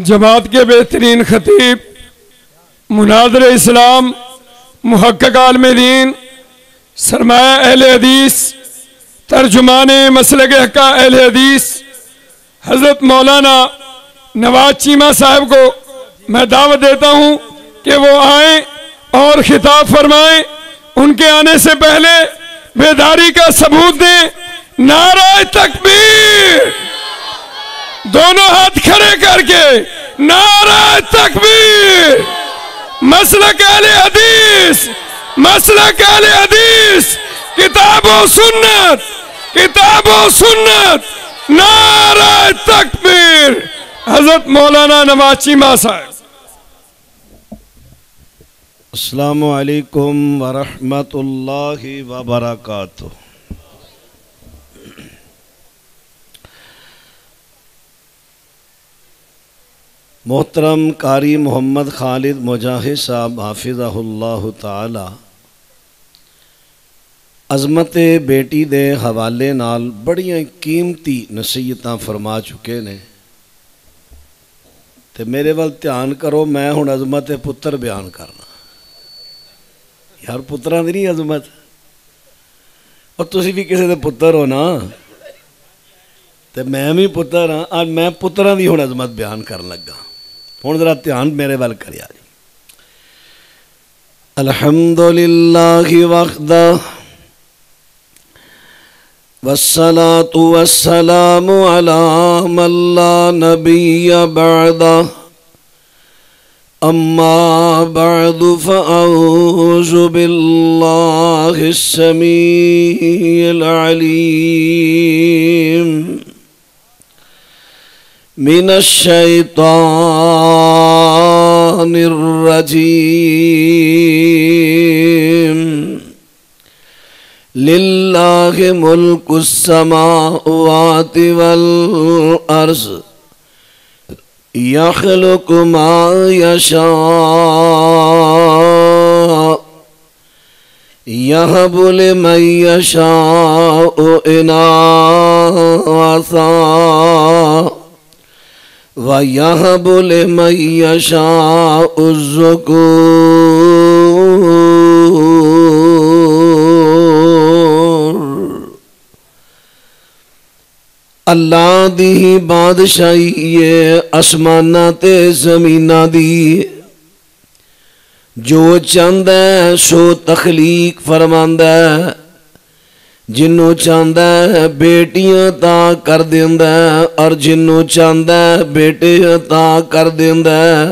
جماعت کے بہترین خطیب، مناظر اسلام، محقق عالم دین، سرمایہ اہل حدیث، ترجمان مسلک حق اہل حدیث حضرت مولانا نواز چیمہ صاحب کو میں دعوت دیتا ہوں کہ وہ آئیں اور خطاب فرمائیں۔ ان کے آنے سے پہلے بیداری کا ثبوت دیں۔ نعرہ تکبیر، دونوں ہاتھ کھڑے کر کے نعرہ تکبیر۔ مسلک اہل حدیث، مسلک اہل حدیث، کتاب و سنت، کتاب و سنت، نعرہ تکبیر۔ حضرت مولانا نواز چیمہ صاحب۔ السلام علیکم ورحمۃ اللہ وبرکاتہ۔ محترم قاری محمد خالد مجاہد صاحب حافظہ اللہ تعالی عظمت بیٹی دے حوالے نال بڑیاں قیمتی نصیحتاں فرما چکے نے، تے میرے وال دھیان کرو، میں ہن عظمت پتر بیان کرنا۔ یار پتراں دی نہیں عظمت، اور تسی بھی کسی دے پتر ہو نا، تے میں بھی پتر ہاں۔ آج میں پتراں دی ہن عظمت بیان کرن لگا، ہن ذرا دھیان میرے وال کریا جی۔ الحمدللہ وحدہ والصلاة والسلام علی من لا نبی بعدہ، اما بعد فاعوذ باللہ السمیع العلیم من الشیطان الرجیم۔ للہ ملک السماوات والارض یخلق ما یشاء یہب لمن یشاء اناثا وَيَهَبُ لِمَن يَشَاءُ الذُّكُورَ۔ اللہ دی بادشاہی آسماناں تے زمیناں دی، جو چاہندا ہے سو تخلیق فرماندا ہے، جنوں چاہندا ہے بیٹیاں عطا کر دیندا ہے، اور جنوں چاہندا ہے بیٹے عطا کر دیندا ہے۔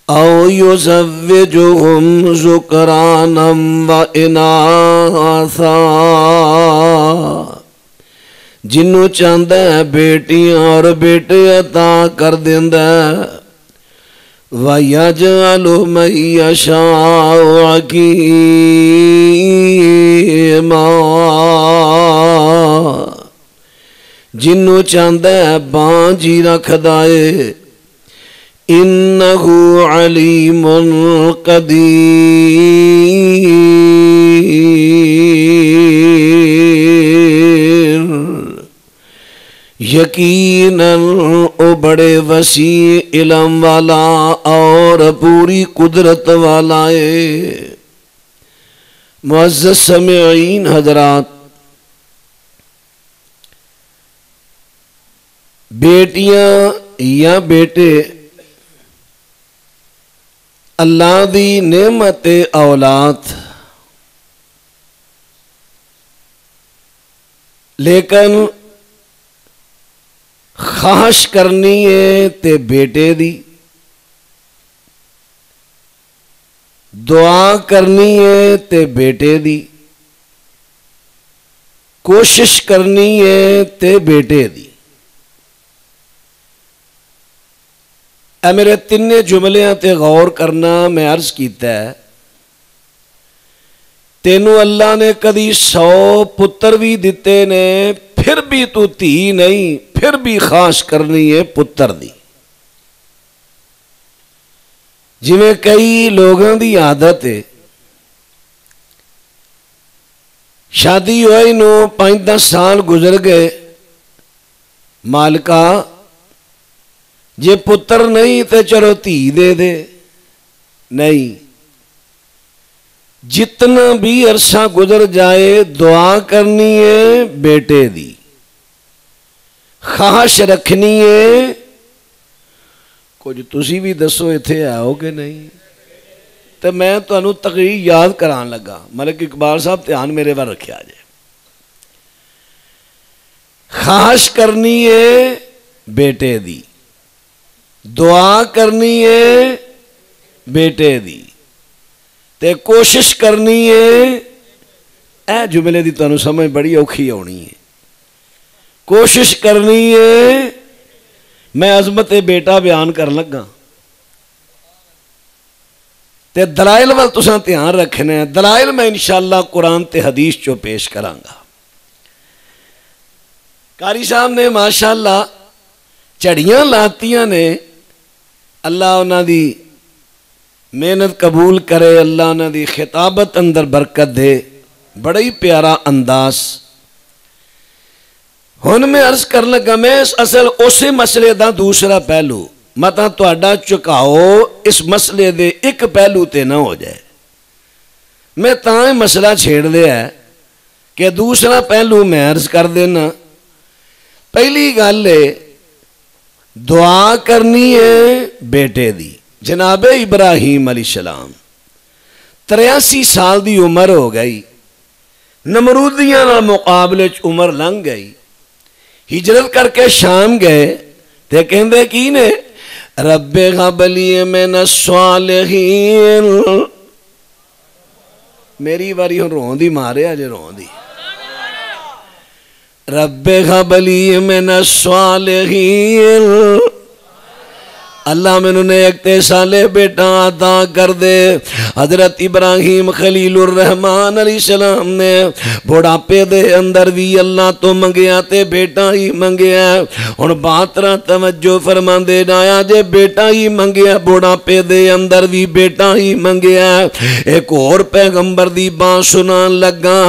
او یزوجہم ذکرانا و اناثا، جنوں چاہندا ہے بیٹیاں اور بیٹے عطا کر دیندا ہے۔ وَيَجْعَلُ مَن يَشَاءُ عَقِيمًا، جنوں چاہندا ہے بانجھی رکھدا ہے۔ اِنَّهُ عَلِيمٌ قدیر، یقیناً او بڑے وسیع علم والا اور پوری قدرت والا ہے۔ معزز سامعین حضرات، بیٹیاں یا بیٹے اللہ دی نعمت اولاد، لیکن خواہش کرنی ہے تے بیٹے دی، دعا کرنی ہے تے بیٹے دی، کوشش کرنی ہے تے بیٹے دی۔ اے میرے تینے جملیاں تے غور کرنا۔ میں عرض کیتا ہے تینوں اللہ نے کدی 100 پتر بھی دیتے نے، پھر بھی تو تھی نہیں، پھر بھی خواہش کرنی ہے پتر دی۔ جی میں کئی لوگوں دی عادت ہے، شادی ہوئی نو 5-10 سال گزر گئے، مالکا جے پتر نہیں تے چلو دھی دے دے، نہیں، جتنا بھی عرصہ گزر جائے دعا کرنی ہے بیٹے دی، خواہش رکھنی ہے۔ کچھ تسی بھی دسو اتھے آؤ کہ نہیں؟ تو میں تمہیں تقریر یاد کران لگا، ملک اقبال صاحب دھیان میرے بار رکھیا جائے۔ خواہش کرنی ہے بیٹے دی، دعا کرنی ہے بیٹے دی، تے کوشش کرنی ہے، اے جملے دی تمہیں سمجھ بڑی اوکھی ہونی ہے، کوشش کرنی ہے۔ میں عظمت بیٹا بیان کر لگا تے دلائل وال تساں دھیان رکھنے ہیں، دلائل میں انشاءاللہ قرآن تے حدیث چو پیش کرانگا۔ قاری صاحب نے ماشاءاللہ چڑیاں لاتیاں نے، اللہ انہاں دی محنت قبول کرے، اللہ انہاں دی خطابت اندر برکت دے، بڑا ہی پیارا انداز۔ ہن میں عرض کر لگا، میں اصل اسی مسئلے دا دوسرا پہلو متا تہاڈا چکاؤ اس مسئلے دے ایک پہلو تے نہ ہو جائے، میں تاں مسئلہ چھیڑ دیا ہے کہ دوسرا پہلو میں عرض کر دینا۔ پہلی گل ہے دعا کرنی ہے بیٹے دی۔ جناب ابراہیم علیہ السلام 83 سال دی عمر ہو گئی، نمرودیاں نال مقابلے چ عمر لنگ گئی، ہجرت کر کے شام گئے تے کہندے کی نے، رب ہب لی من الصالحین، میری باری ہوں رون دی مارے آجے رون دی، رب ہب لی من الصالحین، اللہ میں انہوں نے ایک تے سالے بیٹا عطا کر دے۔ حضرت ابراہیم خلیل الرحمن علیہ السلام نے بڑھاپے دے اندر بھی اللہ تو منگیا تے بیٹا ہی منگیا، اور باترہ توجہ فرما دے نایا جے بیٹا ہی منگیا، بڑھاپے دے اندر بھی بیٹا ہی منگیا۔ ایک اور پیغمبر دی بات سنان لگا،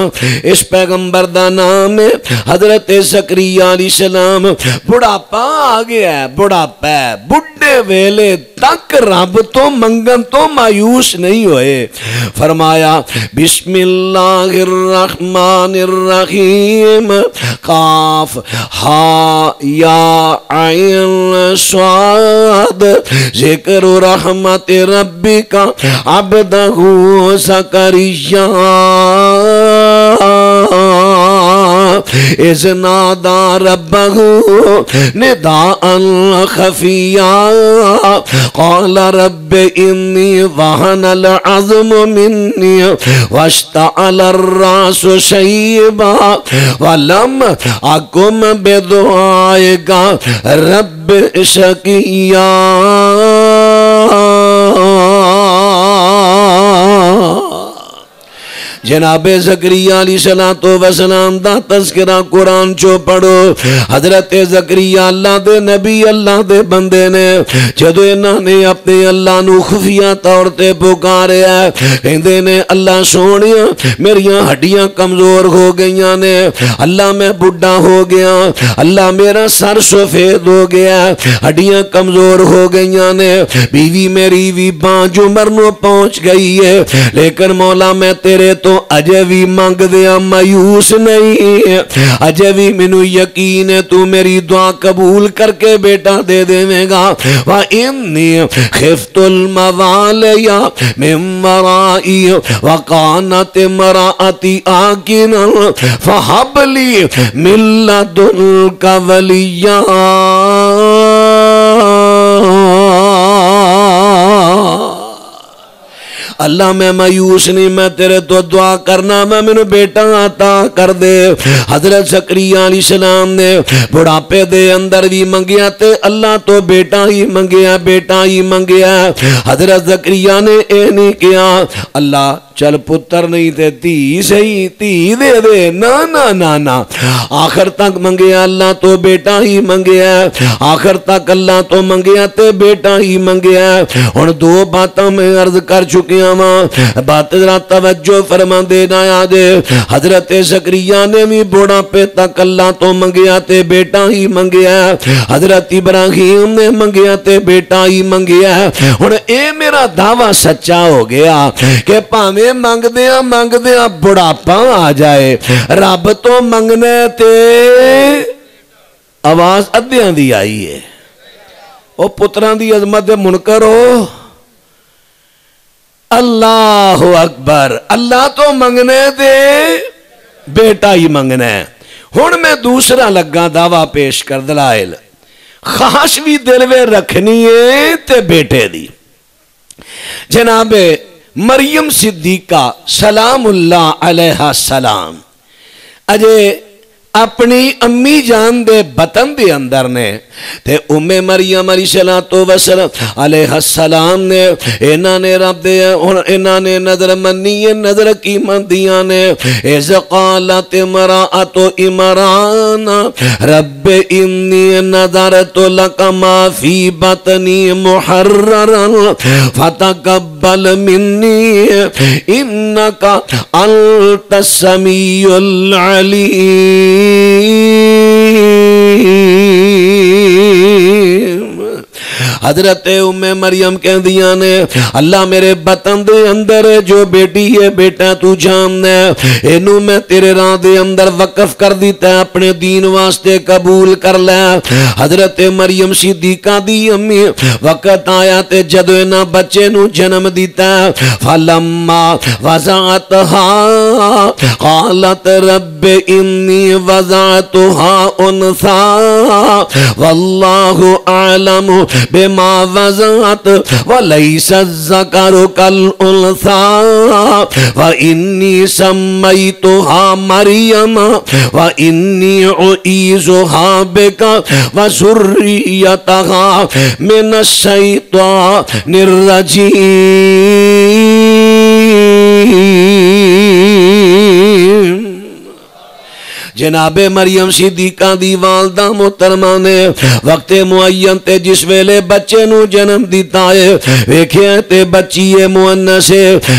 اس پیغمبر دا نام ہے حضرت زکریا علیہ السلام۔ بڑھاپا آ گیا ہے، بڑھاپا ہے، بڑھے ویلے تک رب تو منگن تو مایوس نہیں ہوئے۔ فرمایا بسم اللہ الرحمن الرحیم، قاف ہا یا عین صاد، ذکر رحمت ربک عبدہ زکریا اذ نادى ربه نداء خفيا قال رب إني وهن العظم مني واشتعل الرأس شيبا ولم أكن بدعائك رب شقيا۔ جناب زکریا علیہ السلام دا تذکرہ قرآن چو پڑھو۔ حضرت زکریا اللہ دے نبی، اللہ دے بندے نے جدو انہوں نے اپنے اللہ نو خفیہ طور تے پکارے ہے، کہندے نے اللہ سونیا میریاں ہڈیاں کمزور ہو گئیاں نے، اللہ میں بڑھا ہو گیا، اللہ میرا سر سفید ہو گیا، ہڈیاں کمزور ہو گئیاں نے، بیوی میری بھی بانج عمر نو پہنچ گئی ہے، لیکن مولا میں تیرے تو اجے بھی مانگ دیا مایوس نہیں، اجے بھی منو یقین ہے تو میری دعا قبول کر کے بیٹا دے دے گا۔ وَإِنِّي خِفْتُ الْمَوَالِيَ مِن وَرَائِي وَكَانَتِ امْرَأَتِي عَاقِرًا فَهَبْ لِي مِن لَّدُنكَ وَلِيًّا۔ اللہ میں مایوس نہیں، میں تیرے تو دعا کرنا، میں منو بیٹا عطا کر دے۔ حضرت زکریا علیہ السلام نے بڑھاپے دے اندر بھی منگیا تے اللہ تو بیٹا ہی منگیا، بیٹا ہی منگیا۔ حضرت زکریا نے اے نہیں کیا اللہ چل پتر نہیں تے تھی صحیح تھی دے دے، نا نا نا نا، آخر تک منگیا اللہ تو بیٹا ہی منگیا، آخر تک اللہ تو منگیا تے بیٹا ہی منگیا۔ اور دو باتاں میں عرض کر چکیا گئیاں وا بات ذرا توجہ فرما دینا یاد حضرت زکریا نے بھی بوڑھا پہ تک اللہ تو منگیا تے بیٹا ہی منگیا حضرت ابراہیم نے منگیا تے بیٹا ہی منگیا ہن اے میرا دعویٰ سچا ہو گیا کہ پاویں منگ دیاں بڑھاپا آ جائے رب تو منگنے تے آواز ادھیاں دی آئی ہے او پتران دی عظمت منکر ہو اللہ اکبر اللہ تو منگنے دے بیٹا ہی منگنے ہن میں دوسرا لگا دعویٰ پیش کر دلائل خواہش بھی دل میں رکھنی ہے تے بیٹے دی جناب مریم صدیقہ سلام اللہ علیہ السلام اجے اپنی امی جان دے بطن دے اندر نے تے مریم علیہ السلام نے انہاں نے رب دے انہاں نے نظر منی نظر کی مندیاں نے اذ قالت امرأۃ عمران رب انی نظرت لک ما فی بطنی محررا فتقبل منی انک انت السمیع العلیم حضرت مریم کہہ دیا نے اللہ میرے بطن دے اندر جو بیٹی ہے بیٹا تو جاننا ہے اینو میں تیرے راہ دے اندر وقف کر دیتا ہے اپنے دین واسطے قبول کر لے حضرت مریم صدیقہ دی امی وقت آیا تے جدو اینا بچے نو جنم دیتا ہے فلما وضعتها قالت رب انی وضعتها انثى واللہ اعلم بما وضعت وليس الذكر كالأنثى وإني سميتها مريم وإني أعيذها بك وذريتها من الشيطان الرجيم جناب مریم صدیقہ دی والدہ محترمہ نے وقت معین تے جس ویلے بچے نو جنم دیتا ہے ویکھے تے بچی مؤنث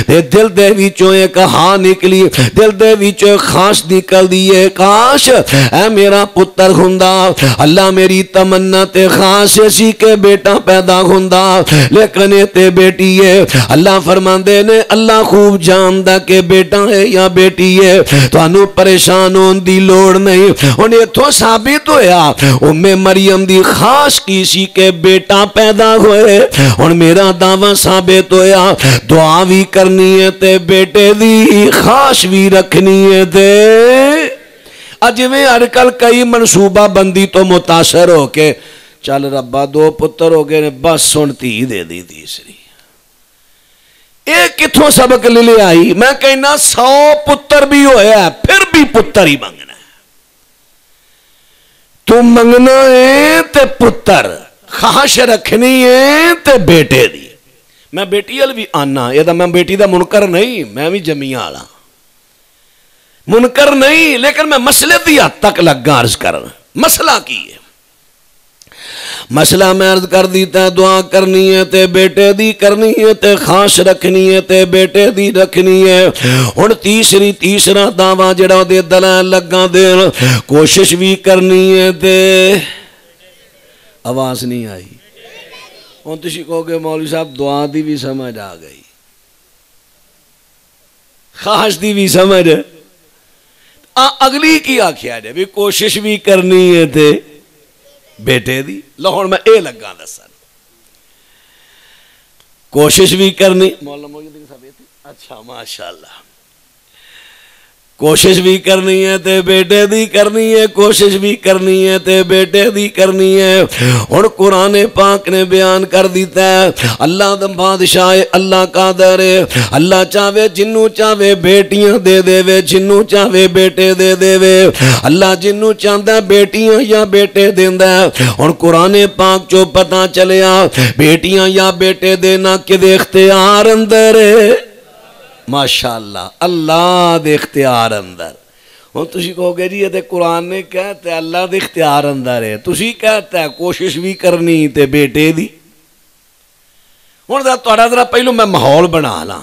تے دل دے وچوں ایک ہاں نکلی دل دے وچوں خاص نکل دیئے کاش اے میرا پتر ہوندا اللہ میری تمنا تے خاص سی کہ بیٹا پیدا ہوندا لیکن تے بیٹی ہے اللہ فرماندے نے اللہ خوب جاندا کہ بیٹا ہے یا بیٹی ہے تانوں پریشان ہون دی لوڑ نہیں انہیں تو ثابت ہویا مریم دی خاص کی سی کہ بیٹا پیدا ہوئے اور میرا دعویٰ ثابت ہویا دعا بھی کرنی ہے تے بیٹے دی خاص بھی رکھنی ہے تے اج میں ارکل کئی منصوبہ بندی تو متاثر ہو کے چل ربا 2 پتر ہو گئے بس سنتی دے دی تیسری ایک کتھوں سبق لے آئی میں کہنا 100 پتر بھی ہویا ہے پھر بھی پتر ہی منگنا تو منگنا ہے تے پتر خواہش رکھنی ہے تے بیٹے دی میں بیٹی ال بھی آنا یہ دا میں بیٹی دا منکر نہیں میں بھی جمعیہ آلا منکر نہیں لیکن میں مسئلے دی حد تک لگا عرض کرنا مسئلہ کی ہے مسئلہ میں عرض کر دیتا ہے دعا کرنی ہے تے بیٹے دی کرنی ہے تے خاص رکھنی ہے تے بیٹے دی رکھنی ہے اور تیسرا دعویٰ جڑا دے دلائل لگا دے کوشش بھی کرنی ہے تے آواز نہیں آئی اور تشی کہو گے مولوی صاحب دعا دی بھی سمجھ آ گئی خاص دی بھی سمجھ اگلی کی آکھیا جائے بھی کوشش بھی کرنی ہے تے بیٹے دی لاہور میں اے لگا دسن کوشش بھی کرنی مولانا موجود صاحب اچھا ماشاءاللہ کوشش بھی کرنی ہے تے بیٹے دی کرنی ہے کوشش بھی کرنی ہے تے بیٹے دی کرنی ہے اور قرآن پاک نے بیان کر دیتا ہے اللہ دا بادشاہ اللہ قادر ہے اللہ چاہے جنوں چاہے بیٹیاں دے دے وے جنوں چاہے بیٹے دے دے وے اللہ جنوں چاہتا بیٹیاں یا بیٹے دیندہ ہے اور قرآن پاک جو پتہ چلیا بیٹیاں یا بیٹے دینا کدے اختیار اندر ہے ماشاءاللہ اللہ دے اختیار اندر ہوں تسی کہو گے جی یہ تے قرآن نے کہتا ہے اللہ دے اختیار اندر ہے تسی کہتا ہے کوشش بھی کرنی تے بیٹے دی ہوں ذرا پہلو میں ماحول بنا لاں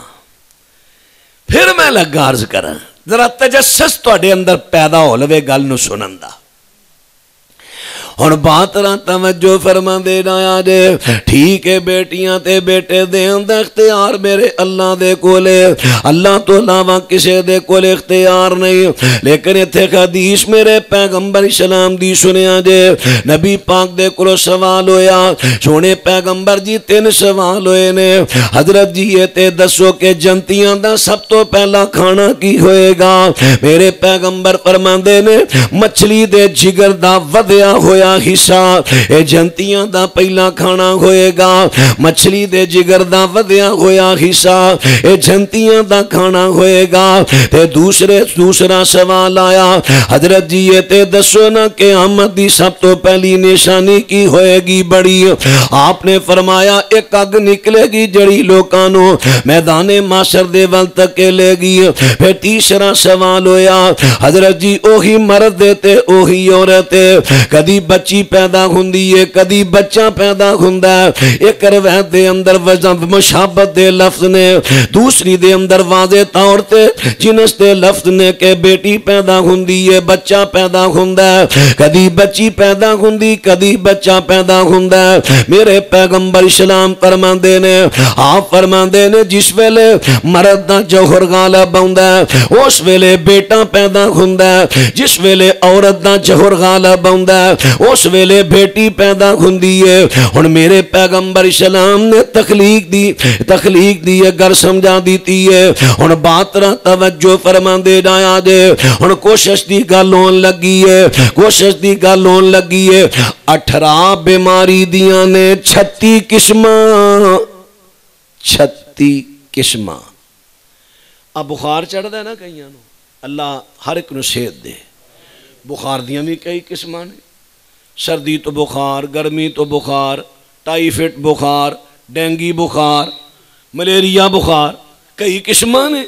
پھر میں لگا عرض کرا ذرا تجسس تواڈے اندر پیدا ہو لوے گل نو سنن دا. ہن بات را توجہ فرما دے آیا جے ٹھیک ہے بیٹیاں تے بیٹے دین دا اختیار میرے اللہ دے کولے اللہ تو علاوہ کسے دے کولے اختیار نہیں لیکن ایتھے حدیث میرے پیغمبر اسلام دی سنیا جے نبی پاک دے کولو سوال ہویا سونے پیغمبر جی 3 سوال ہوئے نے حضرت جی یہ تے دسو کہ جنتیاں دا سب تو پہلا کھانا کی ہوئے گا میرے پیغمبر فرماندے نے مچھلی دے جگر دا ودیا ہویا حصہ اے جنتیاں دا پہلا کھانا ہوئے گا مچھلی دے جگر دا ودیا ہویا حصہ اے جنتیاں دا کھانا ہوئے گا تے دوسرا سوال آیا حضرت جی یہ تے دسو نا کہ قیامت دی سب تو پہلی نشانی کی ہوئے گی بڑی آپ نے فرمایا ایک اگ نکلے گی جڑی لوکانو میدان معاشر دے ول تک لے گی پھر تیسرا سوال ہویا حضرت جی اوہی مرد دیتے اوہی عورت کدی بچی پیدا ہوندی ہے کدی بچہ پیدا ہوندا ہے ایک روایت دے اندر مشابت دے لفظ نے دوسری دے اندر واضح طور تے جنس دے لفظ نے کہ بیٹی پیدا ہوندی ہے بچہ پیدا ہوندا ہے کدی بچی پیدا ہوندی کدی بچہ پیدا ہوندا ہے میرے پیغمبر اسلام فرماندے نے آپ فرماندے نے جس ویلے مرد دا جوہر غالب ہوندا ہے اس ویلے بیٹا پیدا ہوندا ہے جس ویلے عورت دا جوہر غالب ہوندا ہے اس ویلے بیٹی پیدا ہوندی ہے ہن میرے پیغمبر اسلام نے تخلیق دی اگر سمجھا دیتی ہے ہن بات را توجہ فرما دے جایا جے ہن کوشش دی گل ہون لگی ہے 18 بیماری دیاں نے 36 قسماں اب بخار چڑھدا ہے نا کئیاں نو اللہ ہر ایک نو صحت دے بخار دیاں بھی کئی قسماں نے سردی تو بخار گرمی تو بخار ٹائیفائڈ بخار ڈینگی بخار ملیریا بخار کئی قسماں نے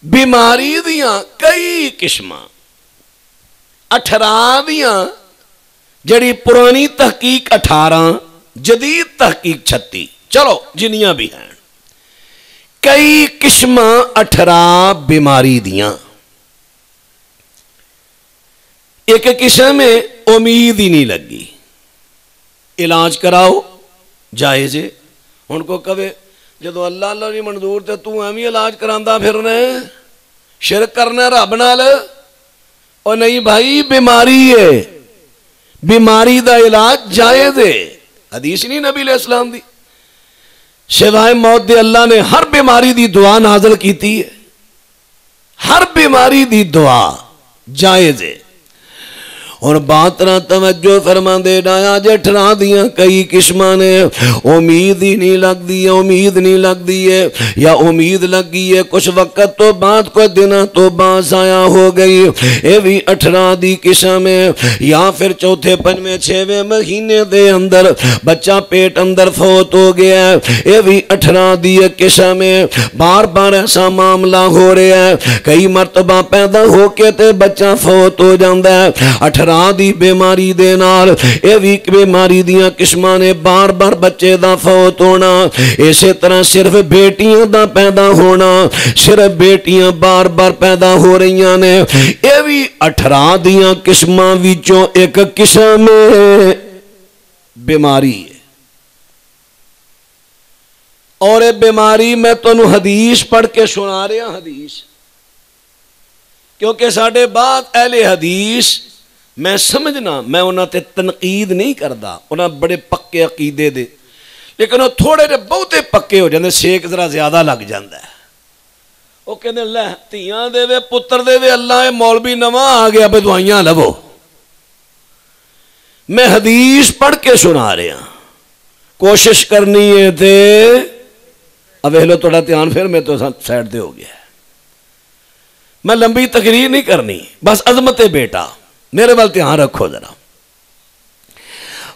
بیماری دیاں کئی قسماں 18 دیاں جڑی پرانی تحقیق 18 جدید تحقیق 36 چلو جنیاں بھی ہیں کئی قسماں 18 بیماری دیاں ایک قسم میں امید ہی نہیں لگی علاج کراؤ جائز ہے ان کو کہے جدو اللہ نہیں منظور تے تو ایویں علاج کراندا پھرنا ہے شرک کرنا رب نال اور نہیں بھائی بیماری ہے بیماری دا علاج جائز ہے حدیث نہیں نبی علیہ السلام دی سوائے موت دے اللہ نے ہر بیماری دی دعا نازل کیتی ہے ہر بیماری دی دعا جائز ہے اور بات نہ توجہ فرما دے ڈایا جے ٹھرا دیاں کئی قسماں نے امید ہی نہیں لگ دی ہے یا امید لگی ہے کچھ وقت تو بعد کوئی دنوں تو بعد ضائع ہو گئی اے بھی 18 دی قسم ہے یا پھر چوتھے پنجویں چھویں مہینے دے اندر بچہ پیٹ اندر فوت ہو گیا ہے اے بھی 18 دی قسم ہے بار بار ایسا معاملہ ہو رہا ہے کئی مرتبہ پیدا ہو کے تے بچہ فوت ہو جاندہ ہے 18 دی بیماری دے نال اے بھی بیماری دیاں قسماں نے بار بار بچے دا فوت ہونا اسی طرح صرف بیٹیاں دا پیدا ہونا صرف بیٹیاں بار بار پیدا ہو رہیاں نے اے بھی 18 دیاں قسماں وچوں ایک قسم بیماری ہے اور اے بیماری میں تانوں حدیث پڑھ کے سنا رہا حدیث کیونکہ ساڈے بعد اہل حدیث میں سمجھنا میں انہاں تے تنقید نہیں کردا انہاں بڑے پکے عقیدے دے لیکن وہ تھوڑے جے بہتے پکے ہو جاندے سیک ذرا زیادہ لگ جاندا ہے وہ کہندے اللہ تیاں دے وے پتر دے وے اللہ اے مولوی نواں آ گیا بے دعائیاں لو میں حدیث پڑھ کے سنا رہا کوشش کرنی ہے تے اب لو تھوڑا دھیان پھر میں تو سائڈ دے ہو گیا میں لمبی تقریر نہیں کرنی بس عظمت بیٹا میرے وال دھیان رکھو ذرا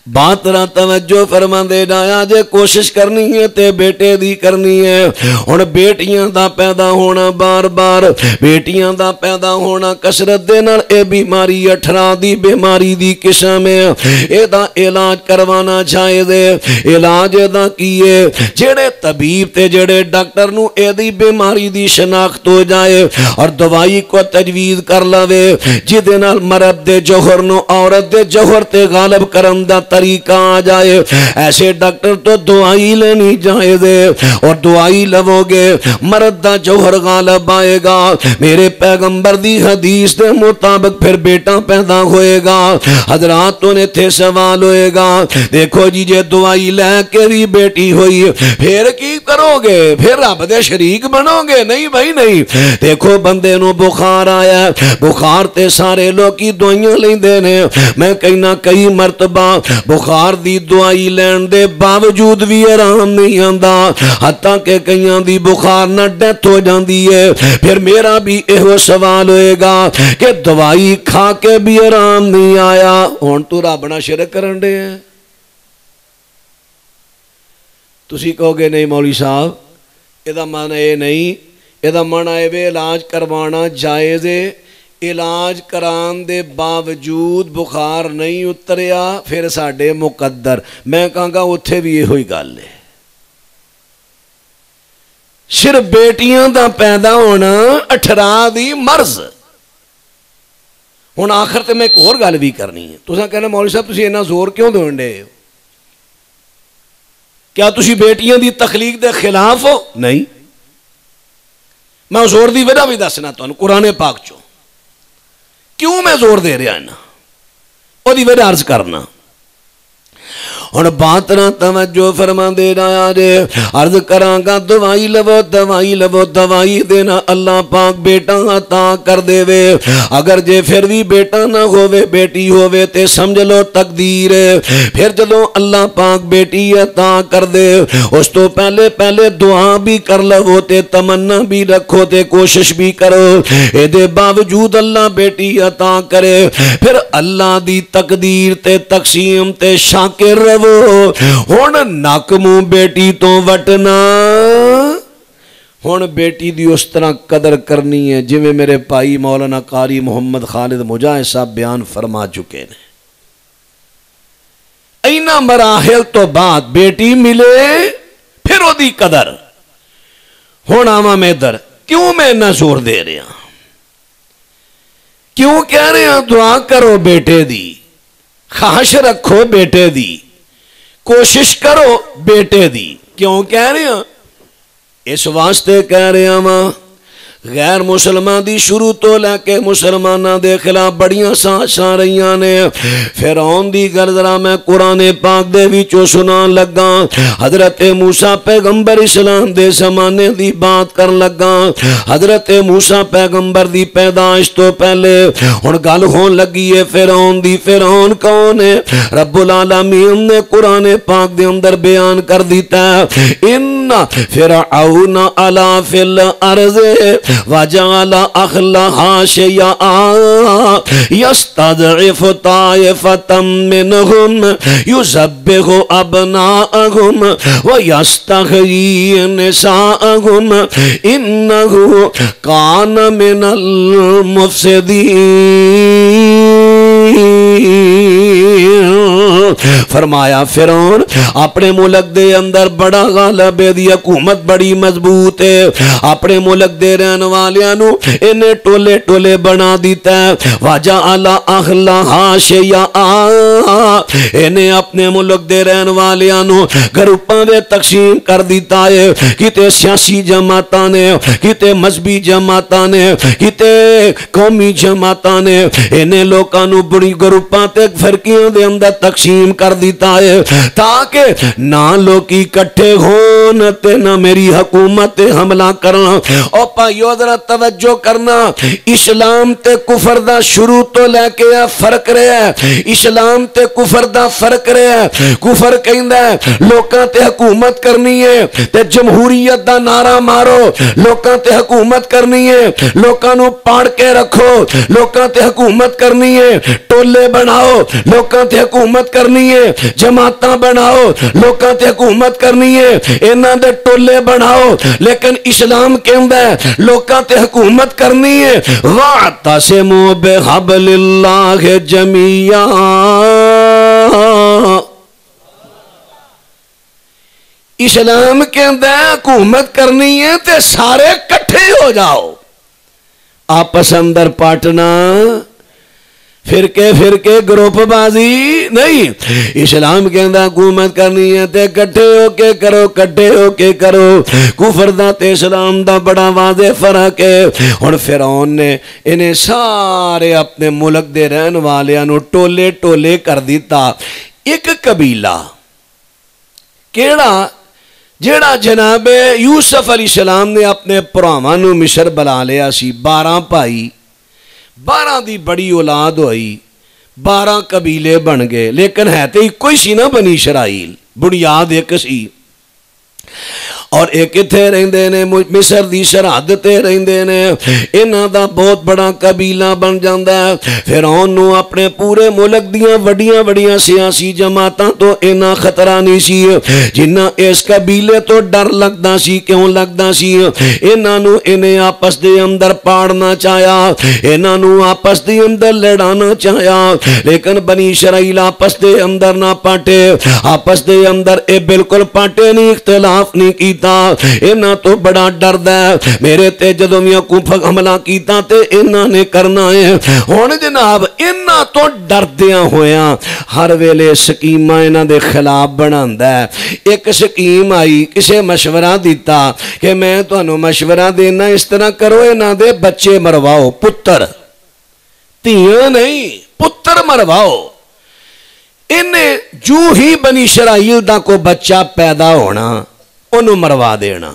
بات نہ توجہ فرما دے ڈایا جے کوشش کرنی ہے تے بیٹے دی کرنی ہے ہن بیٹیاں دا پیدا ہونا بار بار بیٹیاں دا پیدا ہونا کثرت دے نال اے بیماری اٹھرا دی بیماری دی قسم ہے اے دا علاج کروانا جائز ہے علاج دا کیے جڑے طبیب تے جڑے ڈاکٹر نو اے دی بیماری دی شناخت ہو جائے اور دوائی کو تجویز کر لوے جدے نال مرد دے جوہر نو عورت دے جوہر تے غالب کرن دا طریقہ آ جائے ایسے ڈاکٹر تو دعائی لینی جائے دے اور دعائی لو گے مرد دا جوہر غالب آئے گا میرے پیغمبر دی حدیث دے مطابق پھر بیٹا پیدا ہوئے گا حضرات تو نے تھے سوال ہوئے گا دیکھو جی جے دعائی لے کے بھی بیٹی ہوئی پھر کی کرو گے پھر رب دے شریک بنو گے نہیں بھائی نہیں دیکھو بندے نو بخار آیا بخار تے سارے لوگ کی دعائیاں لیں دینے میں کہیں نہ کئی مرتبہ بخار دی دعائی لین دے باوجود بھی آرام نہیں آندا حتیٰ کہ کئیاں دی بخار نہ ڈیتھ ہو جاندی ہے پھر میرا بھی ایہو سوال ہوئے گا کہ دوائی کھا کے بھی آرام نہیں آیا ہون تو رب نہ شرک کرن دے ہیں تسی کہو گے نہیں مولوی صاحب ایدہ معنی اے نہیں ایدہ معنی اے بے علاج کروانا جائز ہے علاج کران دے باوجود بخار نہیں اتریا پھر ساڑھے مقدر میں کہاں گا اتھے بھی یہ ہوئی گال لے صرف بیٹیاں دا پیدا ہونا 18 دی مرض ہون آخر تے میں ایک اور گال بھی کرنی ہے تو ساں کہنا مولوی صاحب تسی اینا زور کیوں دوندے ہو کیا تسی بیٹیاں دی تخلیق دے خلاف ہو نہیں میں زور دی وجہ بھی دسنا تو قرآن پاک چو کیوں میں زور دے رہا ہے نا وہ دی وجہ عرض کرنا ہن بات نہ توجہ فرما دے رہا جے عرض کرانگا دوائی لو دوائی دینا اللہ پاک بیٹا عطا کر دے وے اگر جے پھر بھی بیٹا نہ ہووے بیٹی ہووے تے سمجھ لو تقدیر ہے پھر جدوں اللہ پاک بیٹی عطا کر دے اس تو پہلے دعا بھی کر لو تے تمنا بھی رکھو تے کوشش بھی کرو اے دے باوجود اللہ بیٹی عطا کرے پھر اللہ دی تقدیر تے تقسیم تے شاکر رہو ہون ناکموں بیٹی تو وٹنا ہون بیٹی دی اس طرح قدر کرنی ہے جویں میرے پائی مولانا قاری محمد خالد مجاہد صاحب بیان فرما چکے ہیں اینا مراحل تو بعد بیٹی ملے پھر وہ دی قدر ہون آما میں در کیوں میں نہ زور دے رہا کیوں کہہ رہے ہیں دعا کرو بیٹے دی خواہش رکھو بیٹے دی کوشش کرو بیٹے دی کیوں کہہ رہے ہیں اس واسطے کہہ رہے ہیں ماں غیر مسلمان دی شروع تو لے کے مسلمانہ دے خلاف بڑیاں سازشاں رہیاں نے فرعون دی گل ذرا میں قرآن پاک دے وچوں سنان لگا حضرت موسیٰ پیغمبر اسلام دے زمانے دی بات کر لگا حضرت موسیٰ پیغمبر دی پیدائش تو پہلے ہن گل ہون لگی ہے فرعون دی فرعون کون ہے رب العالمین نے قرآن پاک دے اندر بیان کر دیتا ہے ان فرعون علا فی الارض وَجَعَلَ أَخْلَهَا شِيَعًا يَسْتَضْعِفُ طَائِفَةً مِّنْهُمْ يُذَبِّحُ أَبْنَاءَهُمْ وَيَسْتَحْيِي نِسَاءَهُمْ إِنَّهُ كَانَ مِنَ الْمُفْسِدِينَ فرمایا فرعون اپنے ملک دے اندر بڑا غالب ہے دی حکومت بڑی مضبوط ہے اپنے ملک دے رہن والیانو انہیں ٹولے ٹولے بنا دیتا ہے وَجَعَلَ أَخْلَهَا شِيَعًا انہیں اپنے ملک دے رہن والیانو گروپاں دے تقسیم کر دیتا ہے کتے سیاسی جماعتاں نے کتے مذہبی جماعتاں نے کتے قومی جماعتاں نے انہیں لوکانو بڑی گروپاں تے فرقیاں دے اندر تقسیم کر دیتا ہے تاکہ نہ لوگ اکٹھے ہون تے نہ میری حکومت حملہ کرنا اور پائیو ذرا توجہ کرنا اسلام تے کفر دا شروع تو لے کے فرق رہا ہے اسلام تے کفر دا فرق رہا ہے کفر کہندا ہے لوکاں تے حکومت کرنی ہے تے جمہوریت دا نعرہ مارو لوکاں تے حکومت کرنی ہے لوکاں نو پاڑ کے رکھو لوکاں تے حکومت کرنی ہے ٹولے بناؤ لوکاں تے حکومت کرنی کرنی ہے جماعتاں بناؤ لوکاں تے حکومت کرنی ہے انہاں دے ٹولے بناؤ لیکن اسلام کہندا ہے لوکاں تے حکومت کرنی ہے واعتصموا بحبل اللہ جمیعا اسلام کہندا ہے حکومت کرنی ہے تے سارے کٹھے ہو جاؤ آپس اندر پاٹنا فرقے گروپ بازی نہیں اسلام کہندا حکومت کرنی ہے تے کٹھے ہو کے کرو کفر دا تے اسلام دا بڑا واضح فرق ہے ہن فرعون نے انہیں سارے اپنے ملک دے رہن والیاں نو ٹولے کر دیتا ایک قبیلہ کیڑا جیڑا جناب یوسف علیہ السلام نے اپنے پراواں نو مصر بلا لیا سی 12 بھائی 12 دی بڑی اولاد ہوئی 12 قبیلے بن گئے لیکن ہے تے کوئی سی نہ بنی اسرائیل بنیاد ایک سی اور ایک تھے رہندے نے مصر دی سرحد تے رہندے نے انہاں دا بہت بڑا قبیلہ بن جاندا ہے فرعون نو اپنے پورے ملک دیاں وڈیاں سیاسی جماعتاں تو انہاں خطرہ نہیں سی جنہاں اس قبیلے تو ڈر لگدا سی کیوں لگدا سی انہاں نو انہیں آپس دے اندر پاڑنا چاہیا انہاں نو آپس دے اندر لڑانا چاہیا لیکن بنی اسرائیل آپس دے اندر نہ پاٹے آپس دے اندر اے بالکل پاٹے نہیں اختلاف نہیں کیتا انہاں تو بڑا ڈرد ہے میرے تے جدوں میں کو حملہ کیتا تے انہاں نے کرنا ہے ہن جناب انہاں تو ڈردیاں ہویاں ہر ویلے سکیماں انہاں دے خلاف بناندا ہے ایک سکیم آئی کسے مشورہ دیتا کہ میں تانوں مشورہ دینا اس طرح کرو انہاں دے بچے مرواؤ پتر تیاں نہیں پتر مرواؤ انہیں جو ہی بنی اسرائیل دا کو بچہ پیدا ہونا انہوں مروا دینا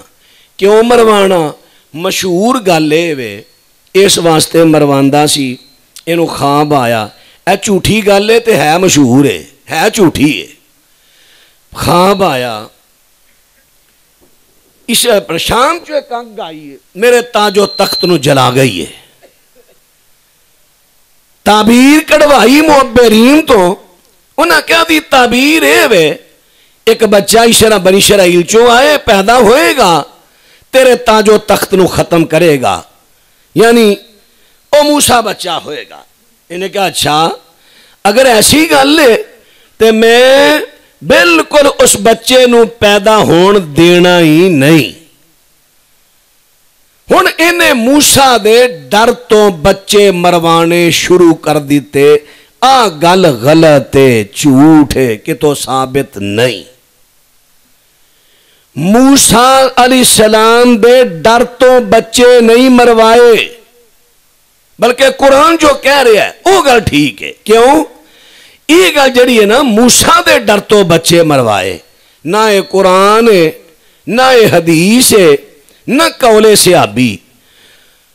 کیوں مروانا مشہور گالے وے اس واسطے مرواندا سی انہوں خواب آیا اے جھوٹھی گالے تے ہے مشہور ہے جھوٹھی ہے خواب آیا اس پرشام جو ایک انگ آئی ہے میرے تاج و تخت نو جلا گئی ہے تعبیر کڑوائی معبرین تو انہاں کیا دی تعبیر ہے وے ایک بچہ بنی اسرائیل چوں آئے پیدا ہوئے گا تیرے تاج و تخت نو ختم کرے گا یعنی او موسیٰ بچہ ہوئے گا انہیں کہا اچھا اگر ایسی گل ہے تو میں بالکل اس بچے نو پیدا ہون دینا ہی نہیں ہن انہیں موسیٰ دے ڈر تو بچے مروانے شروع کر دیتے گل غلط ہے جھوٹ ہے کہ تو ثابت نہیں موسیٰ علیہ السلام دے ڈر تو بچے نہیں مروائے بلکہ قرآن جو کہہ رہا ہے وہ گل ٹھیک ہے کیوں یہ گل جڑی ہے نا موسیٰ دے ڈر تو بچے مروائے نہ یہ قرآن ہے نہ یہ حدیث ہے نہ قول صحابی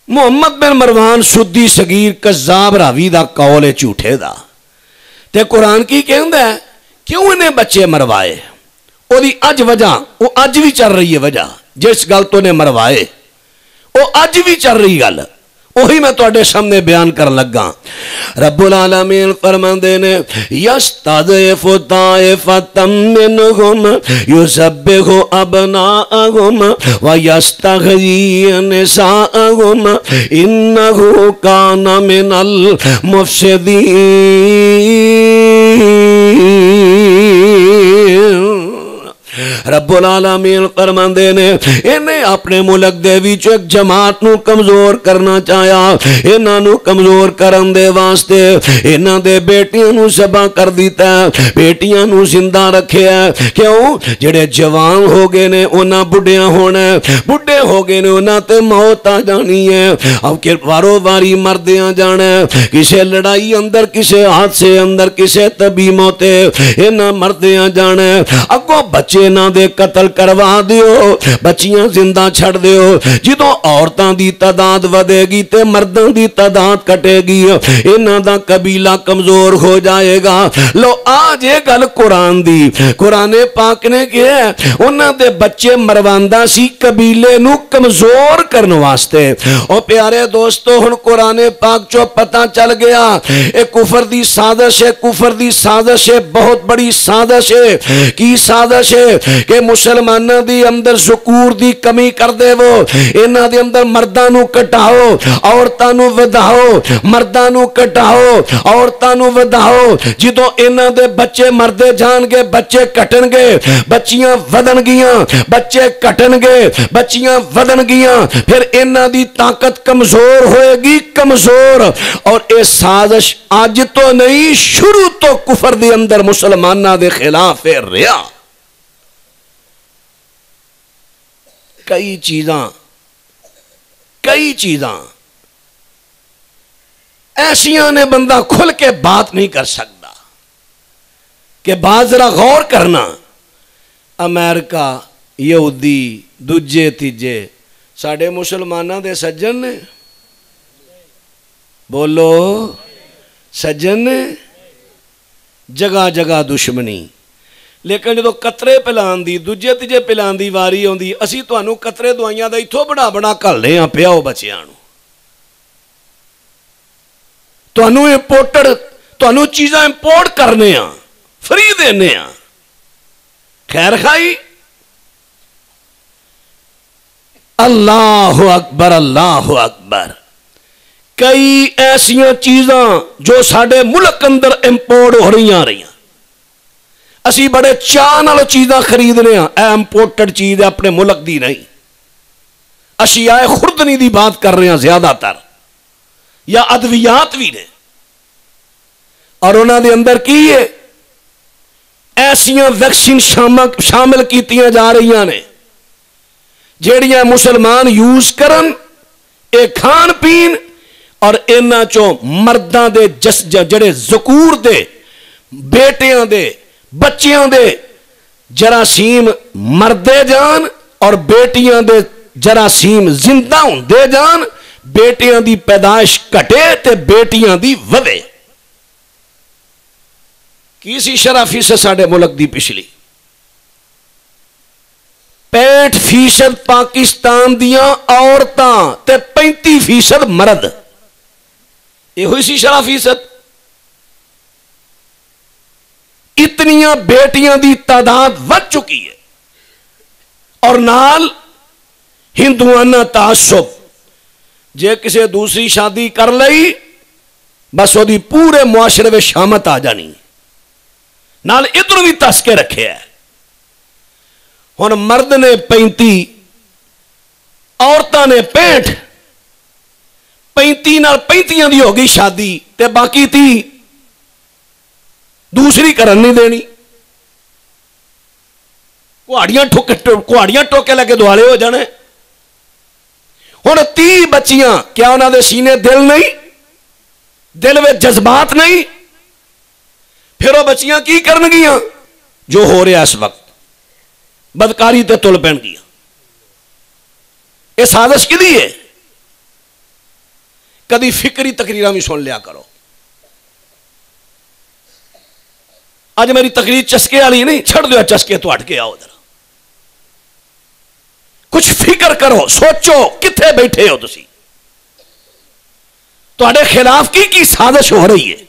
محمد بن مروان سدی صغیر کذاب راوی دا قول جھوٹے دا تے قرآن کی کہندا ہے کیوں انہیں بچے مروائے او دی اج وجہ وہ اج بھی چل رہی ہے وجہ جس گل تو نے مروائے وہ اج بھی چل رہی گل وہی میں تواڈے سامنے بیان کر لگا رب العالمین فرماندے نے یستضعف طائفۃ منہم یسبح ابناءہم ویستحیی نساءہم انہ کان من المفسدین رب العالمین فرماندے نے انہیں اپنے ملک دے وچ ایک جماعت نو کمزور کرنا چاہیا انہاں نو کمزور کرن دے واسطے انہاں دے بیٹیاں نو ذبح کر دیتا ہے بیٹیاں نو زندہ رکھیا ہے کیوں جڑے جوان ہو گئے نے انہاں بڈھیاں ہونا ہے بڈھے ہو گئے نے انہاں تے موت آ جانی ہے اب کہ وارو واری مردیاں جانا ہے کسے لڑائی اندر کسے حادثے اندر کسے طبی موت انہاں مردیاں جانا ہے اگوں بچے نہ دے قتل کروا دیو، بچیاں زندہ چھڑ دیو۔ جدوں عورتاں دی تعداد ودے گی تے مرداں دی تعداد کٹے گی، انہاں دا قبیلہ کمزور ہو جائے گا۔ لو آج یہ گل قرآن دی، قرآن پاک نے کیا ہے انہاں دے بچے مرواندا سی قبیلے نو کمزور کرن واسطے۔ او پیارے دوستو ہن قرآن پاک چو پتہ چل گیا اے کفر دی سازش ہے، کفر دی سازش ہے، بہت بڑی سازش ہے۔ کی سازش ہے کہ مسلمانہ دی اندر ذکور دی کمی کر دے، وہ انہاں دے اندر مرداں نو کٹاؤ، عورتاں نو وداؤ، مرداں نو کٹاؤ، عورتاں نو وداؤ۔ جدوں انہاں دے بچے مردے جان گے بچے کٹن گے، بچیاں ودن گیاں، بچے کٹن گے، بچیاں ودن گیاں، پھر انہاں دی طاقت کمزور ہوئے گی، کمزور۔ اور اے سازش آج تو نہیں، شروع تو کفر دے اندر مسلمانہ دے خلاف ریا۔ کئی چیزاں ایسیاں نے بندہ کھل کے بات نہیں کر سکتا کہ بات ذرا غور کرنا۔ امریکہ، یہودی، دوجے تیجے ساڑھے مسلمانہ دے سجن نے، بولو سجن نے، جگہ جگہ دشمنی۔ لیکن جدو قطرے پلان دی، دوجے تیجے پلان دی واری ہوندی، اسی تو انہوں قطرے دوائیاں دا اتھو بڑا بڑا کر لے ہیں پیاؤ بچیاں نو۔ تو انہوں امپورٹر، تو انہوں چیزاں امپورٹ کرنے ہیں، فری دینے ہیں۔ خیر خائی، اللہ اکبر، اللہ اکبر۔ کئی ایسیاں چیزاں جو ساڑھے ملک اندر امپورٹ ہو رہی ہیں، اسی بڑے چاہ نالو چیزاں خریدنے ہیں، اے امپورٹڈ چیز اپنے ملک دی نہیں، اشیاء خوردنی دی بات کر رہے ہیں زیادہ تر، یا ادویات بھی نے۔ اور انہاں دے اندر کی ہے ایسیاں ویکسین شامل کیتیاں جا رہی ہیں جیڑیاں مسلمان یوز کرن، اے کھان پین، اور انہاں چو مرداں دے جڑے ذکور دے، بیٹیاں دے، بچیاں دے جراثیم مردے جان اور بیٹیاں دے جراثیم زندہ ہوں دے جان، بیٹیاں دی پیدائش کٹے تے بیٹیاں دی ودے۔ کیسی شرافی سے ساڑھے ملک دی پچھلی 65% پاکستان دیاں عورتاں تے 35% مرد، یہ ہوئی سی شرافیست۔ اتنیاں بیٹیاں دی تعداد ود چکی ہے، اور نال ہندوانہ تعصب، جے کسے دوسری شادی کر لئی بس وہ دی پورے معاشرے میں شامت آ جانی، نال ادھر بھی تسکے رکھے ہے۔ ہن مرد نے 35، عورتاں نے 65، 35 نال 35 دی ہوگی شادی، تے باقی 30 دوسری کرن نہیں دینی۔ کوہاڑیاں ٹوکے لگے دوالے ہو جانے۔ ہن 30 بچیاں، کیا انہاں دے سینے دل نہیں؟ دل میں جذبات نہیں؟ پھر وہ بچیاں کی کرن گیاں؟ جو ہو رہا اس وقت بدکاری تے تل پین گیا۔ یہ سازش کی دی ہے؟ کدی فکری تقریرہ بھی سن لیا کرو۔ آج میری تقریر چسکے والی نہیں، چھڑ دیا چسکے تو ہٹ کے آؤ ذرا، کچھ فکر کرو، سوچو کتنے بیٹھے ہو تسی، تواڈے خلاف کی سازش ہو رہی ہے۔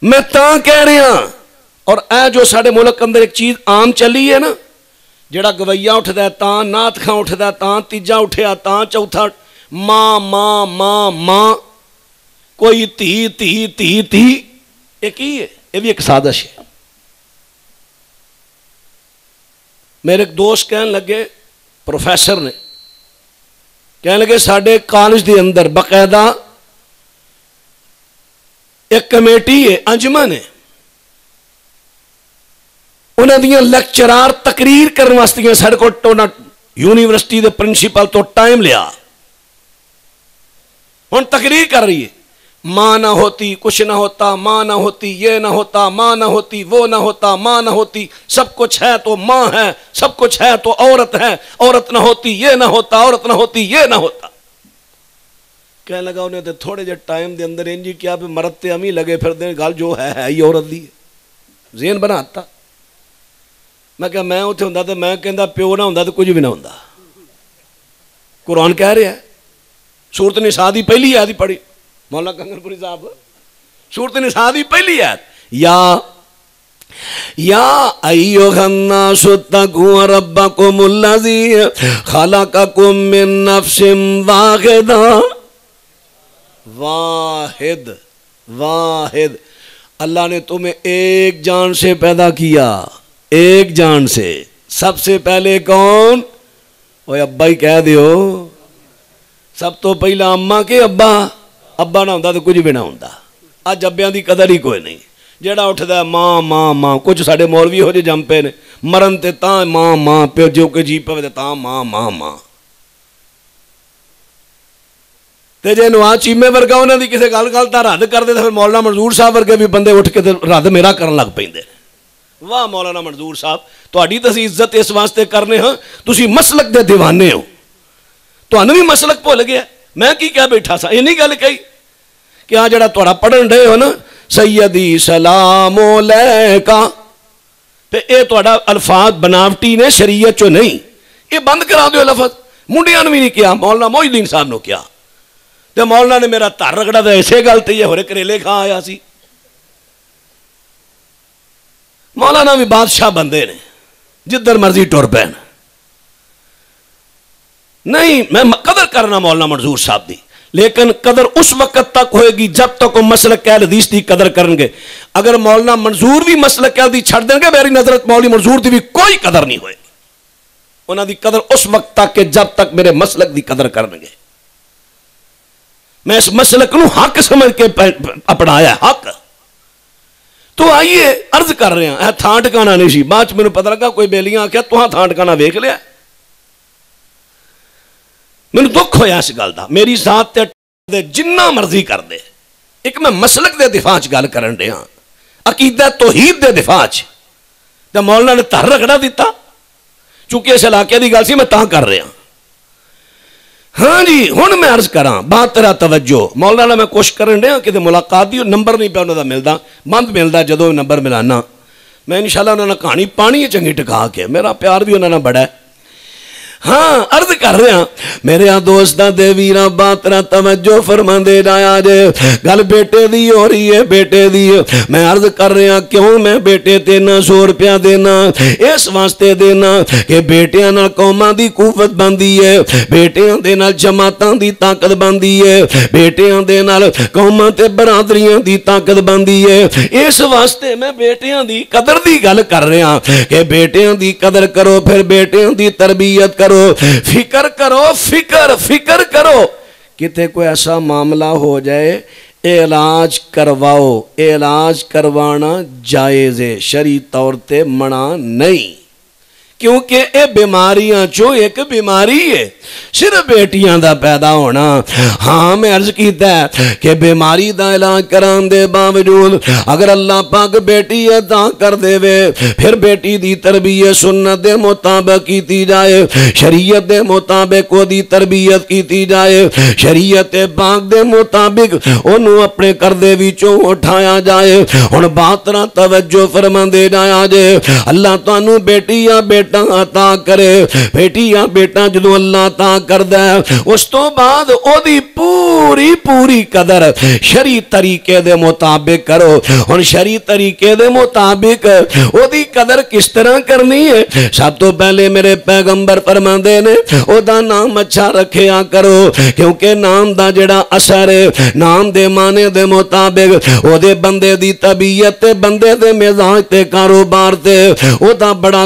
میں تاں کہہ رہا ہوں، اور اے جو ساڑھے ملک اندر ایک چیز عام چلی ہے نا، جڑا گویا اٹھدا ہے تاں، نعت خاں اٹھدا ہے تاں، تیجا اٹھیا تاں، چوتھا ماں ماں ماں ماں، کوئی تھی تھی تھی تھی، یہ کی ہے؟ یہ بھی ایک سازش ہے۔ میرے ایک دوست کہنے لگے، پروفیسر نے کہنے لگے ساڑھے کالج دے اندر باقاعدہ ایک کمیٹی ہے، انجمن ہے، انہاں دیاں لیکچرار تقریر کرنے واسطے ساڑھے کو ٹونا یونیورسٹی دے پرنسپل تو ٹائم لیا، ہن تقریر کر رہی ہے، ماں نہ ہوتی کچھ نہ ہوتا، ماں نہ ہوتی یہ نہ ہوتا، ماں نہ ہوتی وہ نہ ہوتا، ماں نہ ہوتی سب کچھ ہے تو ماں ہے، سب کچھ ہے تو عورت ہے، عورت نہ ہوتی یہ نہ ہوتا، عورت نہ ہوتی یہ نہ ہوتا۔ کہنے لگا انہیں تو تھوڑے جے ٹائم دے اندر انجی کیا پہ مرتے ہم ہی لگے پھر دیں گال جو ہے ہی عورت دی ذہن بناتا۔ میں کہا میں اتھے ہوں تو میں کہندہ پیو نہ ہوں تو کچھ بھی نہ ہوں۔ قرآن کہہ رہے ہیں، سورت نساء دی پہلی آیت پڑھی مولا کنگر پوری صاحب، سورت نساء دی پہلی آیت، یا ایھا الناس اتقوا ربکم الذی خلقکم من نفس واحدہ، واحد اللہ نے تمہیں ایک جان سے پیدا کیا، ایک جان سے۔ سب سے پہلے کون؟ اوہ ابا ہی کہہ دیو، سب تو پہلا اماں کے ابا، ابا نہ ہوندا تو کچھ بھی نہ ہوندا۔ اج ابیاں دی قدر ہی کوئی نہیں، جیڑا اٹھدا ہے ماں ماں ماں، کچھ ساڈے مولوی ہو جے جم پے نے مرن تے تاں ماں ماں، پیو جو کہ جی پوے تے تاں ماں ماں ماں۔ تے جے نواز چیمے ورگا انہاں دی کسے گل تا رد کر دے تے پھر مولانا منظور صاحب ورگے بھی بندے اٹھ کے تے رد میرا کرن لگ پیندے۔ واہ مولانا منظور صاحب، تہاڈی تے اسی عزت اس واسطے کرنے ہاں تسی مسلک دے دیوانے ہو، تہانوں بھی مسلک بھول گیا۔ میں کی کہہ بیٹھا سا، اینی گل کہی کہ آ جڑا تہاڈا پڑھن رہے ہو نا سیدی سلام علیکہ، تے اے تہاڈا الفاظ بناوٹی نے، شریعت چوں نہیں، یہ بند کرا دیو لفظ۔ منڈیاں نے بھی نہیں کیا، مولانا محی الدین صاحب نے کیا، تے مولانا نے میرا تر رگڑا تے ایسے گل تے یہ ہورے کریلے کھا آیا سی۔ مولانا بھی بادشاہ بندے نے، جدھر مرضی ٹر پین۔ نہیں میں قدر کرنا مولانا منظور صاحب دی، لیکن قدر اس وقت تک ہوئے گی جب تک وہ مسلک اہل حدیث دی قدر کریں گے۔ اگر مولانا منظور بھی مسلک اہل حدیث چھڑ دیں گے، میری نظر مولوی منظور دی بھی کوئی قدر نہیں ہوئے گی۔ انہاں دی قدر اس وقت تک کہ جب تک میرے مسلک دی قدر کریں گے۔ میں اس مسلک نو حق سمجھ کے اپنایا ہے، حق۔ تو آئیے عرض کر رہے ہیں، تھان ٹکانا نہیں سی، بعد میں پتہ لگا کوئی بیلیاں آکھیا تہاں تھان ٹکانا ویکھ لیا۔ میں دکھ ہویا اس گل دا، میری ذات تے جنہ مرضی کر دے، ایک میں مسلک دے دفاع چ گل کرن دے ہاں، عقیدہ توحید دے دفاع چ، تے مولانا نے تر رگڑا دیتا، چونکہ اس علاقے دی گل سی میں تاں کر رہا۔ ہاں جی ہن میں عرض کراں، بات تیرا توجہ، مولانا میں کوشش کرن دے ہاں کہ ملاقات دی نمبر نہیں پہ انہاں دا ملدا، بند ملدا جدوں نمبر ملانا، میں انشاءاللہ انہاں نے کہانی پانی چنگی ٹکا کے، میرا پیار بھی انہاں نے بڑا ہے۔ ہاں عرض کر رہے ہیں میرے دوستاں دے ویراں باتراں توجہ فرما دے جایا جے، گل بیٹے دی ہو رہی ہے، بیٹے دی۔ میں عرض کر رہے ہیں کیوں میں بیٹے تے نہ 100 روپیہ دینا، اس واسطے دینا کہ بیٹیاں نال قوماں دی قوت بندی ہے، بیٹیاں دے نال جماعتاں دی طاقت بندی ہے، بیٹیاں دے نال قوماں تے برادریاں دی طاقت بندی ہے۔ اس واسطے میں بیٹیاں دی قدر دی گل کر رہا ہاں کہ بیٹیاں دی قدر کرو، پھر بیٹیاں دی تربیت کرو، فکر کرو، فکر کرو، کتے کوئی ایسا معاملہ ہو جائے علاج کرواؤ، علاج کروانا جائز ہے، شرعی طور تے منع نہیں، کیونکہ اے بیماریاں چو ایک بیماری ہے، صرف بیٹیاں دا پیدا ہونا۔ ہاں میں عرض کیتا ہے کہ بیماری دا علاج کران دے باوجود اگر اللہ پاک بیٹی عطا کر دے وے، پھر بیٹی دی تربیت سنت دے مطابق کیتی جائے، شریعت دے مطابق وہ دی تربیت کیتی جائے، شریعت پاک دے مطابق انہوں اپنے کردے وچوں اٹھایا جائے۔ ہن بات نہ توجہ فرما دے جایا جے، اللہ تانوں بیٹی یا بیٹا عطا کرے، بیٹی یا بیٹا جدو اللہ عطا کردہ ہے اس تو بعد او دی پوری قدر شرعی طریقے دے مطابق کرو۔ اور شرعی طریقے دے مطابق او دی قدر کس طرح کرنی ہے؟ سب تو پہلے میرے پیغمبر فرماندے نے او دا نام اچھا رکھیا کرو، کیونکہ نام دا جڑا اثر ہے، نام دے معنی دے مطابق او دے بندے دی طبیعت تے بندے دے مزاج تے کاروبار تے او دا بڑا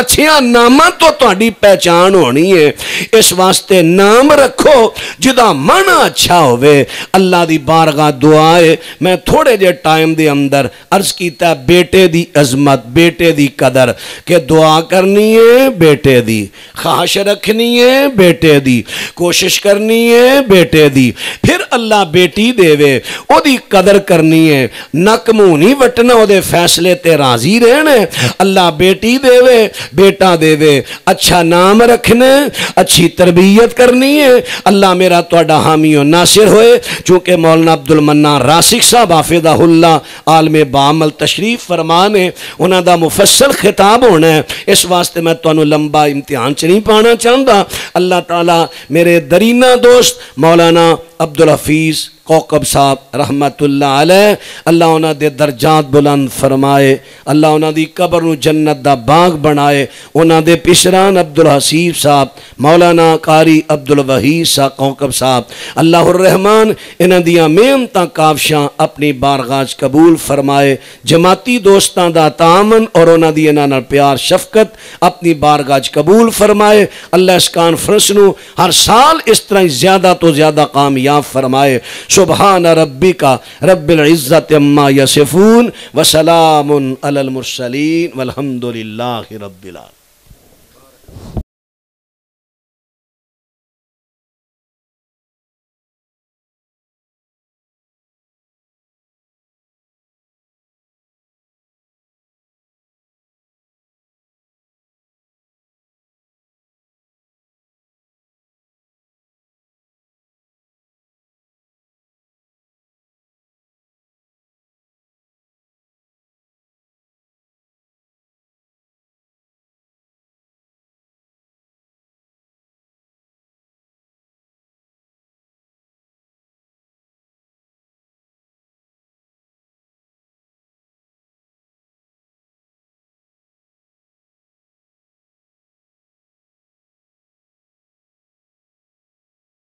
اچھیاں ناماں تو تہاڈی پہچان ہونی ہے، اس واسطے نام رکھو جدا معنی اچھا ہوئے۔ اللہ دی بارگاہ دعا ہے، میں تھوڑے جے ٹائم دے اندر عرض کیتا بیٹے دی عظمت، بیٹے دی قدر، کہ دعا کرنی ہے بیٹے دی، خواہش رکھنی ہے بیٹے دی، کوشش کرنی ہے بیٹے دی، پھر اللہ بیٹی دے وے او دی قدر کرنی ہے، نک منہ نہیں وٹنا، او دے فیصلے تے راضی رہنا ہے۔ اللہ بیٹی دے وے، بیٹا دے وے، اچھا نام رکھنا ہے، اچھی تربیت کرنی ہے، اللہ میرا تہاڈا حامی و ناصر ہوئے۔ چونکہ مولانا عبدالمنان راسخ صاحب حافظہ اللہ عالم بعمل تشریف فرمانے، انہاں دا مفصل خطاب ہونا ہے، اس واسطے میں تانوں لمبا امتحان چ نہیں پانا چاہتا۔ اللہ تعالیٰ میرے درینہ دوست مولانا عبدالحفیظ کوکب صاحب رحمت اللہ علیہ، اللہ انہاں دے درجات بلند فرمائے، اللہ انہاں دی قبر نو جنت دا باغ بنائے، انہاں دے پشران عبدالحسیب صاحب، مولانا قاری عبدالوحید صاحب کوکب صاحب، اللہ الرحمن انہاں دیاں محنتاں کاوشاں اپنی بارگاہ قبول فرمائے، جماعتی دوستاں دا تعاون اور انہاں دی انہاں نال پیار شفقت اپنی بارگاہ قبول فرمائے۔ اللہ اس کانفرنس نو ہر سال اس طرح زیادہ تو زیادہ کامیاب فرمائے۔ سبحان ربک رب العزت عما یصفون وسلام علی المرسلین والحمد للہ رب العالمین۔